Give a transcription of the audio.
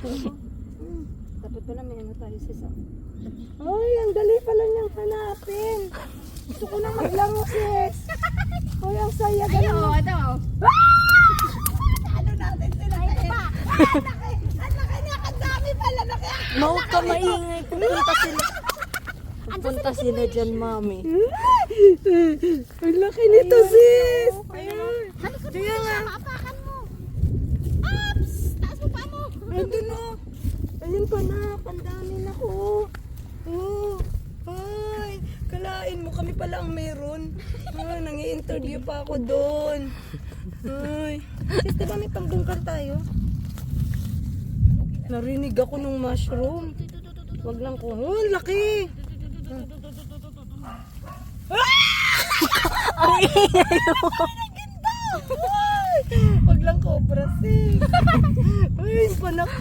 Dapat pala may ano tayo sis. Ay, ang dali pala niyang hanapin. Gusto ko nang maglango sis. Ay, ang saya ganun. Oo, ito. Ano natin sila? Ito pa. Ang laki niya, ang dami pala. Mau ka maingay. Pupunta sila. Pupunta sila dyan, mami. Ang laki nito sis. Ayun. Kaya nga. Apakan mo. Ups! Taas mo pa mo. Andun o. Ayun pa na. Pandami na ko. Oh. Ay. Kalain mo kami pala ang meron. Ay, nangi-interview pa ako doon. Ay. Sis, diba may pangbungkal tayo? Narinig ako ng mushroom. Wag lang ko. Oh, ang laki. Ang ingay mo. Wag lang cobra sis. Ay, panak.